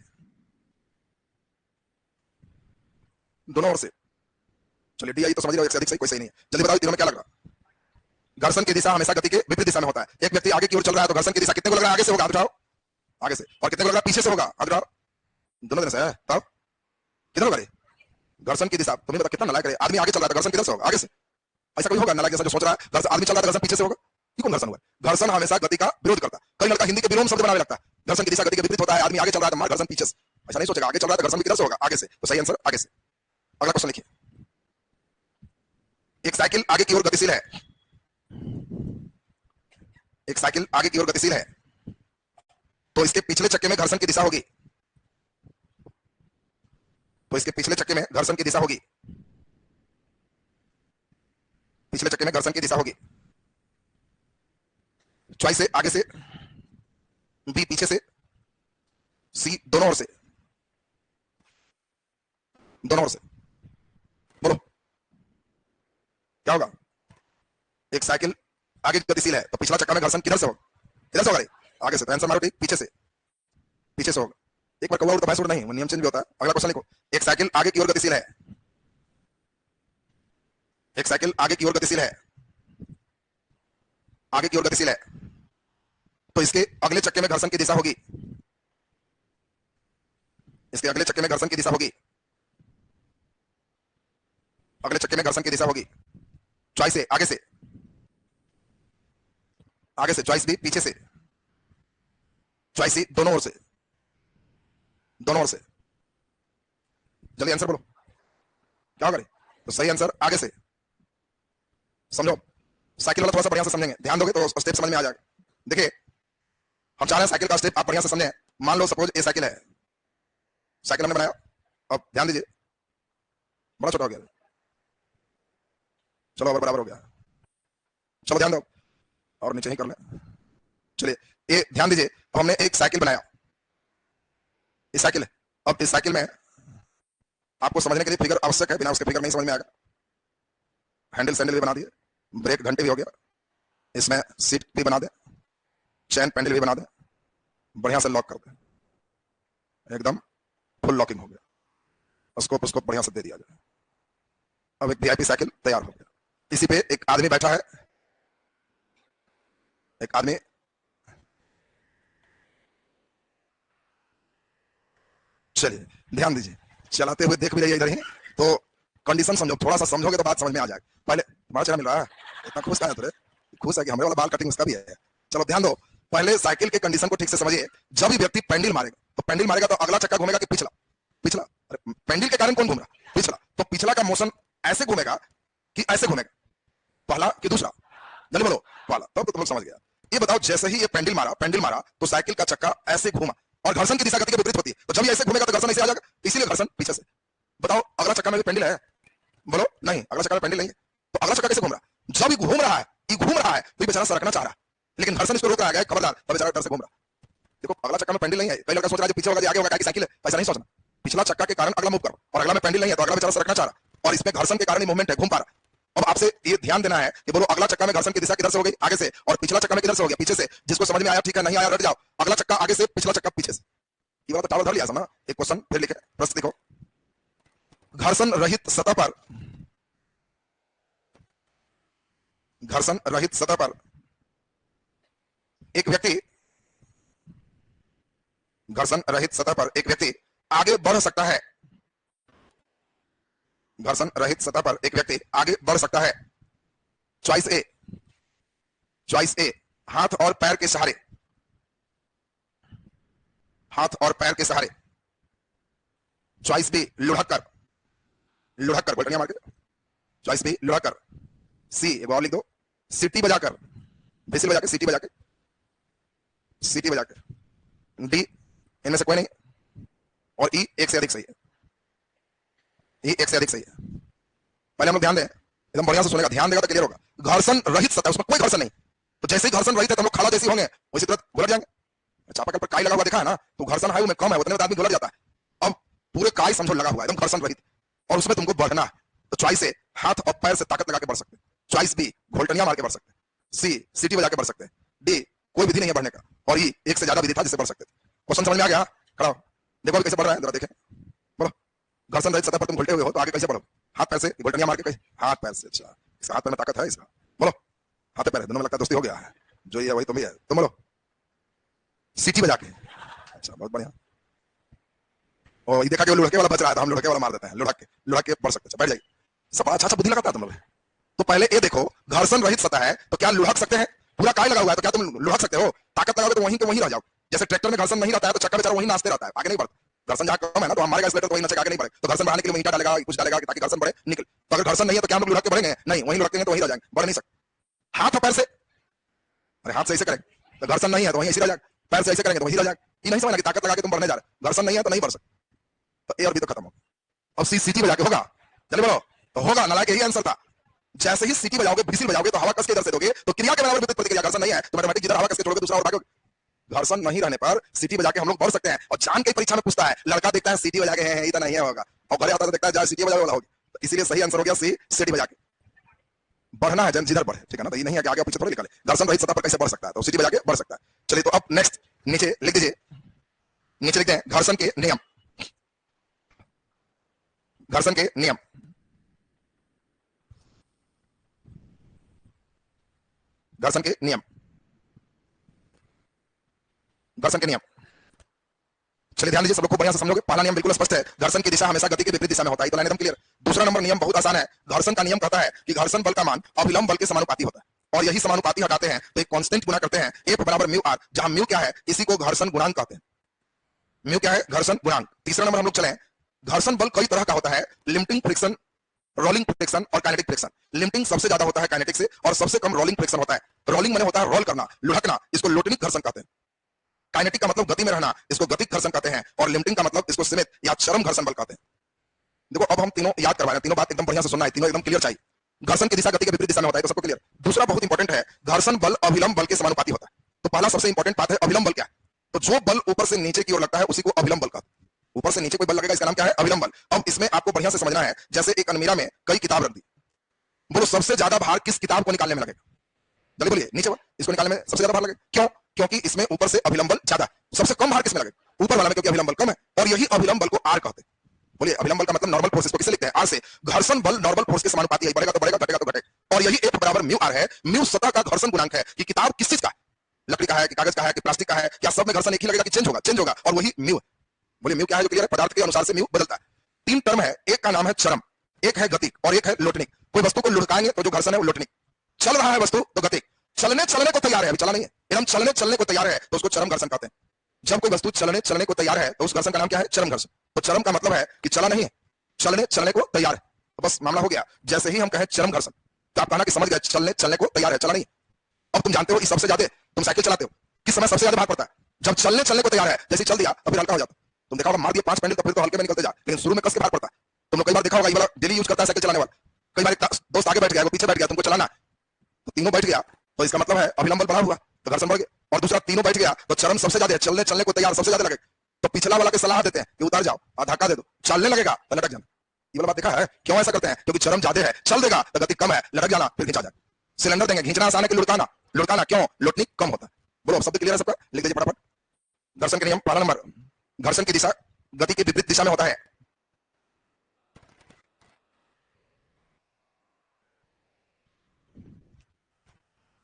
दोनों ओर से। चलिए डी आई तो समझ रहे हो, एक से अधिक सही कोई सही नहीं है। जल्दी बताओ तीनों में क्या लग रहा? घर्षण की दिशा हमेशा गति के विपरीत दिशा में होता है। एक व्यक्ति आगे की ओर चल रहा है तो घर्षण की दिशा कितने को लग रहा है? आगे से होगा, उठाओ आगे से। और कितने को लग रहा है? पीछे से होगा, उठाओ। दोनों तरह से है, तब किधर होगा? घर्षण की दिशा तुम्हें बता, कितना नालायक है आदमी। आगे चल रहा है, घर्षण किधर से होगा? आगे से। ऐसा कोई होगा नालायक जैसा जो सोच रहा है आदमी चल रहा है घर्षण पीछे से होगा? ये कौन घर्षण हुआ? घर्षण हमेशा गति का विरोध करता है। कई लड़का हिंदी के विलोम शब्द बनाने लगता है। घर्षण की दिशा गति के विपरीत होता है, आदमी आगे चल रहा है तो घर्षण पीछे से। ऐसा नहीं सोचेगा, आगे चल रहा है तो घर्षण किधर से होगा? आगे से। तो सही आंसर आगे से। अगला क्वेश्चन लिखिए, एक साइकिल आगे की ओर गतिशील है, एक साइकिल आगे की ओर गतिशील है तो इसके पिछले चक्के में घर्षण की दिशा होगी, तो इसके पिछले चक्के में घर्षण की दिशा होगी, पिछले चक्के में घर्षण की दिशा होगी। चॉइस से आगे से, बी पीछे से, सी दोनों ओर से, दोनों ओर से। बोलो क्या होगा? एक साइकिल आगे गतिशील है तो पिछला चक्का में घर्षण किधर से होगा? इधर से होगा रे, आगे से। तो आंसर मारो ठीक, पीछे से, पीछे से होगा। एक बार कौवा उड़ तो भैंस उड़ नहीं, वो नियम चेंज भी होता है। अगला क्वेश्चन लिखो। एक साइकिल आगे की ओर गतिशील है, एक साइकिल आगे की ओर गतिशील है, आगे की ओर गतिशील है, तो इसके अगले चक्के में घर्षण की दिशा होगी, इसके अगले चक्के में घर्षण की दिशा होगी, अगले चक्के में घर्षण की दिशा होगी। चॉइस ए आगे से, आगे से। चॉइस बी पीछे से। चॉइस सी दोनों ओर से, दोनों ओर से। जल्दी आंसर बोलो क्या होगा? तो सही आंसर आगे से। समझो, साइकिल वाला थोड़ा सा बढ़िया से समझेंगे, ध्यान दोगे तो स्टेप समझ में आ जाएगा। देखिए हम चाह रहे हैं साइकिल का स्टेप आप बढ़िया से समझें। मान लो सपोज ये साइकिल है, साइकिल हमने बनाया। अब ध्यान दीजिए, बड़ा छोटा हो गया, चलो अब बराबर हो गया। चलो ध्यान दो, और नीचे ही कर ले। चलिए ये ध्यान दीजिए, अब हमने एक साइकिल बनाया, ये साइकिल है। अब इस साइकिल में आपको समझने के लिए फिगर आवश्यक है, बिना उसके फिगर नहीं समझ में आएगा। हैंडल सैंडल भी बना दिए, ब्रेक घंटे भी हो गया, इसमें सीट भी बना दे, चैन पैंडल भी बना दे, बढ़िया से लॉक कर दे, एकदम फुल लॉकिंग हो गया। उसको बढ़िया से दे दिया जाए। अब एक वीआईपी साइकिल तैयार हो गया। इसी पे एक आदमी बैठा है, एक आदमी चलिए ध्यान दीजिए, चलाते हुए देख भी रहिए इधर ही, तो कंडीशन समझो, थोड़ा सा समझोगे तो बात समझ में आ जाएगा। पहले तुम्हारा चेहरा मिल रहा है, इतना खुश है तुझे? खुश है कि हमारे वाला बाल कटिंग उसका भी है। चलो ध्यान दो, पहले साइकिल के कंडीशन को ठीक से समझिए। जब भी व्यक्ति पेंडल मारेगा, तो पेंडल मारेगा तो अगला चक्का घूमेगा कि पिछला? पिछला। पेंडल के कारण कौन घूम रहा? पिछला। तो पिछला का मोशन ऐसे घूमेगा कि ऐसे घूमेगा, पहला कि दूसरा? जल्दी बोलो पहला, तब तो तुम लोग समझ गया। ये बताओ, जैसे ही ये पेंडल मारा तो साइकिल का चक्का ऐसे घूमा, और घर्षण की दिशा गति के विपरीत होती है, तो जब ये ऐसे घूमेगा तो घर्षण ऐसे आ जाएगा, इसीलिए घर्षण पीछे से। बताओ अगला चक्का में भी पेंडल है? बोलो नहीं, अगला चक्का में पेंडल नहीं है, तो अगला चक्का कैसे घूम रहा? जब ये घूम रहा है, ये घूम रहा है तो ये बेचारा सरकना चाह रहा है, लेकिन घर्षण इसको रोक रहा है, खबरदार, तो बेचारा डर से घूम रहा। देखो अगला चक्का में पेंडल नहीं है, कई लड़का सोच रहा है पीछे होगा आगे होगा, कि साइकिल है, ऐसा नहीं सोचना। पिछला चक्का के कारण अगला मूव करो, और अगला में पेंडल नहीं है तो अगला बेचारा सरकना चाह रहा, और इसमें घर्षण के कारण मूवमेंट है, घूम पा रहा। अब आपसे ये ध्यान देना है कि बोलो अगला चक्का में घर्षण की दिशा किधर से हो गई? आगे से। और पिछला चक्का में किधर से हो गया? पीछे से। जिसको समझ में आया ठीक है, नहीं आया रट जाओ। अगला चक्का आगे से, पिछला चक्का पीछे से। ये बात टावर धर लिया समझना। एक क्वेश्चन फिर लिखे, प्रश्न देखो। घर्षण रहित सतह पर, घर्षण रहित सतह पर एक व्यक्ति, घर्षण रहित सतह पर एक व्यक्ति आगे बढ़ सकता है, घर्षण रहित सतह पर एक व्यक्ति आगे बढ़ सकता है। चॉइस ए, चॉइस ए हाथ और पैर के सहारे, हाथ और पैर के सहारे। चॉइस बी लुढ़क कर, लुढ़क कर बोलटनिया मार के। चॉइस बी लुढ़क कर। सी एक और लिख दो, सीटी बजाकर, विसिल बजा के, सीटी बजा के, सीटी बजा के। डी इनमें से कोई नहीं, और ई एक से अधिक सही है, ई एक से अधिक सही है। पहले हम लोग ध्यान दें, एकदम बढ़िया से सुनेगा, ध्यान देगा तो क्लियर होगा। घर्षण रहित सतह, उसमें कोई घर्षण नहीं, तो जैसे ही घर्षण रहित है तो हम लोग खाला जैसी होंगे, उसी तरह घुलट जाएंगे। चापाकल पर काई लगा हुआ देखा है ना, तो घर्षण है में कम है, उतने में आदमी घुलट जाता है। अब पूरे काई समझो लगा हुआ है, एकदम घर्षण रहित, और उसमें तुमको बढ़ना है। तो चॉइस ए हाथ और पैर से ताकत लगा के बढ़ सकते, चॉइस बी घोलटनिया मार के बढ़ सकते, सी सीटी बजा के बढ़ सकते, डी कोई विधि नहीं है बढ़ने का, और ई एक से ज्यादा विधि था जिससे बढ़ सकते। क्वेश्चन समझ में आ गया? खड़ा हो, देखो कैसे बढ़ रहा है, जरा देखें। बोलो घर्षण रहित सतह पर तुम घुलटे हुए हो तो आगे कैसे बढ़ो? हाथ पैर से, घोलटनिया मार के कैसे? हाथ पैर से। अच्छा, इसका हाथ पैर में ताकत है इसका? बोलो हाथ पैर दोनों में लगता है दोस्ती हो गया है, जो ये है वही तुम भी है। तुम बोलो सीटी बजा के। अच्छा बहुत बढ़िया। और ये देखा कि लुढ़के वाला बच रहा है तो हम लुढ़के वाला मार देते हैं, लुढ़क के बढ़ सकते हैं। बैठ जाइए, सब अच्छा बुद्धि लगाता है तुम लोग। तो पहले ये देखो, घर्षण रहित सतह है तो क्या लुढ़क सकते हैं? पूरा काय लगा हुआ है तो क्या तुम लुढ़क सकते हो? ताकत लगाओगे तो वहीं के वहीं रह जाओ। जैसे ट्रैक्टर में घर्षण नहीं रहता है तो चक्का बेचारा वहीं नाचते रहता है, आगे नहीं बढ़ता। घर्षण जहाँ कम है ना तो हमारे एक्सीलरेटर तो वहीं नचेगा, आगे नहीं बढ़े। तो घर्षण बढ़ाने के लिए ईंटा डालेगा, कुछ डालेगा ताकि घर्षण बढ़े, निकल। तो अगर घर्षण नहीं है तो क्या हम लोग लुढ़क के बढ़ेंगे? नहीं, वहीं लुढ़केंगे तो वहीं रह जाएंगे, बढ़ नहीं सकते। हाथ और पैर से, अरे हाथ से ऐसे करें तो घर्षण नहीं है तो वहीं ऐसे रह जाएगा, पैर से ऐसे करेंगे तो वहीं रह जाएगा। ये नहीं समझना कि ताकत लगा के तुम बढ़ने जा रहे, घर्षण नहीं है तो नहीं बढ़ सकते। तो ए और बी तो खत्म हो। अब सी सीटी बजा के होगा, चलिए बोलो तो होगा। नालायक यही आंसर था। जैसे ही सीटी बजाओगे, व्हिसिल बजाओगे तो हवा कस के इधर से दोगे तो क्रिया के बराबर विपरीत प्रतिक्रिया। घर्षण नहीं है तो ऑटोमेटिक जिधर हवा कस के छोड़ोगे दूसरा और भागोगे। घर्षण नहीं रहने पर सीटी बजा के हम लोग बढ़ सकते हैं। और जान के परीक्षा में पूछता है, लड़का देखता है सीटी बजा के है, इतना नहीं होगा, और घरे आता है देखता है जा सीटी बजा वाला होगी। तो इसीलिए सही आंसर हो गया सी, सीटी बजा के बढ़ना है, जन जिधर बढ़े, ठीक है ना। तो ये नहीं है कि आगे पीछे थोड़ा निकले, घर्षण रहित सतह पर कैसे बढ़ सकता है, तो सीटी बजा के बढ़ सकता है। चलिए तो अब नेक्स्ट नीचे लिख दीजिए, नीचे लिखते हैं घर्षण के नियम। घर्षण के नियम, घर्षण के नियम, घर्षण के नियम। चलिए ध्यान दीजिए, सब लोग को बढ़िया से समझोगे। पहला नियम बिल्कुल स्पष्ट है, घर्षण की दिशा हमेशा गति के विपरीत दिशा में होता है, तो लाइन एकदम क्लियर। दूसरा नंबर नियम बहुत आसान है, घर्षण का नियम कहता है कि घर्षण बल का मान अभिलंब बल के समानुपाती होता है, और यही समानुपाती हटाते हैं तो एक कांस्टेंट गुना करते हैं, F बराबर म्यू आर, जहां म्यू क्या है, इसी को घर्षण गुणांक कहते हैं। म्यू क्या है, घर्षण गुणांक। तीसरा नंबर हम लोग चले, घर्षण बल कई तरह का होता है, लिमिटिंग फ्रिक्शन, रोलिंग फ्रिक्शन और काइनेटिक फ्रिक्शन। लिमिटिंग सबसे ज्यादा होता है काइनेटिक से, और सबसे कम रोलिंग फ्रिक्शन होता है। रोलिंग माने होता है रोल करना, लुढ़कना, इसको लोटनिक घर्षण कहते हैं। काइनेटिक का मतलब गति में रहना, इसको गतिक घर्षण कहते हैं। और लिमिटिंग का मतलब इसको सीमित या चरम घर्षण बल कहते हैं। देखो अब हम तीनों याद करवा रहे हैं, तीनों बात एकदम बढ़िया से सुनना है, तीनों एकदम क्लियर चाहिए। घर्षण की दिशा गति के विपरीत दिशा में होता है, तो सबको क्लियर। दूसरा बहुत इंपॉर्टेंट है, घर्षण बल अभिलंब बल के समानुपाती होता है। तो पहला सबसे इंपॉर्टेंट बात है अभिलंब बल क्या है, तो जो बल ऊपर से नीचे की ओर लगता है उसी को अभिलंब बल कहते हैं। ऊपर से नीचे कोई बल लगेगा, इसका नाम क्या है, अभिलंब बल। अब इसमें आपको बढ़िया से समझना है, जैसे एक अलमीरा में कई किताब रख दी, बोलो सबसे ज्यादा भार किस किताब को निकालने में लगेगा, जल्दी बोलिए, नीचे इसको निकालने में सबसे ज्यादा भार लगेगा। क्यों? क्योंकि इसमें ऊपर से अभिलंब बल ज्यादा है। सबसे कम भार किसमें लगेगा, ऊपर वाला में, क्योंकि अभिलंब बल कम है। और यही अभिलंब बल को आर कहते हैं। बोलिए, अभिलंब बल का मतलब नॉर्मल फोर्स, को किसे लिखते हैं, आर से। घर्षण बल नॉर्मल फोर्स के समानुपाती है, बढ़ेगा तो बढ़ेगा, घटेगा तो घटेगा। और यही F बराबर म्यू आर है। म्यू सतह का घर्षण गुणांक है कि किताब किस चीज का है, लकड़ी का है कि कागज का है कि प्लास्टिक का है, क्या सब में घर्षण एक ही लगेगा कि चेंज होगा, चेंज होगा। और वही म्यू है। बोलिए म्यू क्या है, जो क्लियर है, पदार्थ के अनुसार से म्यू बदलता है। तीन टर्म है, एक का नाम है चरम, एक है गतिक और एक है लोटनिक। कोई वस्तु को लुढ़काएंगे तो जो घर्षण है वो लोटनिक, चल रहा है वस्तु तो गतिक, चलने को तैयार है, अभी चला नहीं है, एकदम चलने को तैयार है तो उसको चरम घर्षण कहते हैं। जब कोई वस्तु चलने को तैयार है तो उस घर्षण का नाम क्या है, चरम घर्षण। तो चरम का मतलब है कि चला नहीं है, चलने को तैयार है, तो बस मामला हो गया। जैसे ही हम कहें चरम घर्षण, तो आप कहना कि समझ गए, चलने को तैयार है, चला नहीं है। अब तुम जानते हो, इस सबसे ज्यादा तुम साइकिल चलाते हो, किस समय सबसे ज्यादा भाग पड़ता है, जब चलने को तैयार है, जैसे चल दिया तो फिर हल्का हो जाता है। तुम देखा होगा, मार दिया 5 पेंडल तो फिर तो हल्के में निकलते जा, लेकिन शुरू में कस के भाग पड़ता है। तुम लोग कई बार देखा होगा, ये वाला डेली यूज करता है साइकिल चलाने वाला। कई बार दोस्त आगे बैठ गया, वो पीछे बैठ गया, तुमको चलाना तो तीनों बैठ गया, तो इसका मतलब है अभिलंब बल बढ़ा हुआ तो घर्षण बढ़ गया। और दूसरा, तीनों बैठ गया तो चरम सबसे ज्यादा है, चलने को तैयार सबसे ज्यादा लगेगा, तो पिछला वाला के सलाह देते हैं कि उतार जाओ और धक्का दे दो, चलने लगेगा तो लटक जाना। ये वाला बात देखा है, क्यों ऐसा करते हैं, क्योंकि चरम ज्यादा है, चल देगा तो गति कम है, लटक जाना फिर खींचा जाए। सिलेंडर देंगे, खींचना आसान है कि लुढ़काना क्यों, लोटनिक कम होता है। बोलो शब्द क्लियर है सबका, लिख दीजिए फटाफट। घर्षण के नियम, पहला नंबर, घर्षण की दिशा गति के विपरीत दिशा में होता है।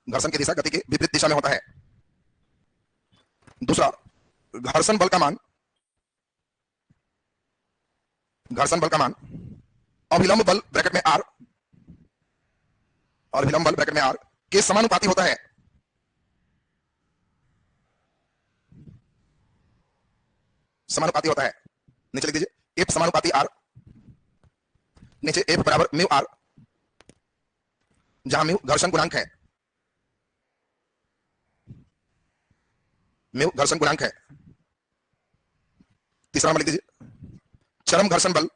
घर्षण की दिशा गति के विपरीत दिशा में होता है। दूसरा, घर्षण बल का मान अभिलंब बल ब्रैकेट में आर, और अभिलंब बल ब्रैकेट में आर के समानुपाती होता है। समानुपाती होता है, नीचे लिख दीजिए F समानुपाती आर, नीचे F बराबर म्यू आर, जहां म्यू घर्षण गुणांक है, म्यू घर्षण गुणांक है। तीसरा नंबर लिख दीजिए चरम घर्षण बल,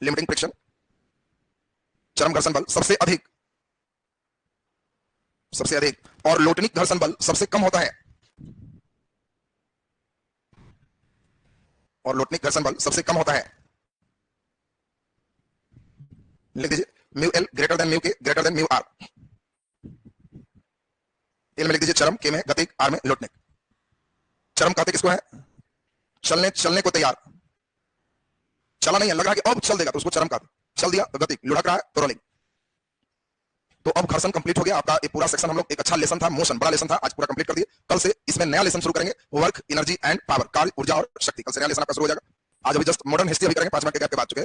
लिमिटिंग फ्रिक्शन, चरम घर्षण बल सबसे अधिक, और लोटनिक घर्षण बल सबसे कम होता है, और लोटनिक घर्षण बल सबसे कम होता है। लिख दीजिए mu L greater than mu K greater than mu R. L में लिख दीजिए चरम, के में गतिक, आर में लोटनिक। चरम कहते किसको है, चलने को तैयार, चला नहीं है, लग रहा है कि अब चल देगा तो उसको चरम कहते, चल दिया तो गतिक, लुढ़क रहा है तो रोलिंग। तो अब घर्षण कंप्लीट हो गया आपका। ये पूरा सेक्शन हम लोग, एक अच्छा लेसन था, मोशन बड़ा लेसन था, आज पूरा कंप्लीट कर दिए। कल से इसमें नया लेसन शुरू करेंगे, वर्क, एनर्जी एंड पावर, कार्य, ऊर्जा और शक्ति। कल से नया लेसन आपका शुरू हो जाएगा। आज अभी जस्ट मॉडर्न हिस्ट्री अभी करेंगे, 5 मिनट के गैप के बाद चुके।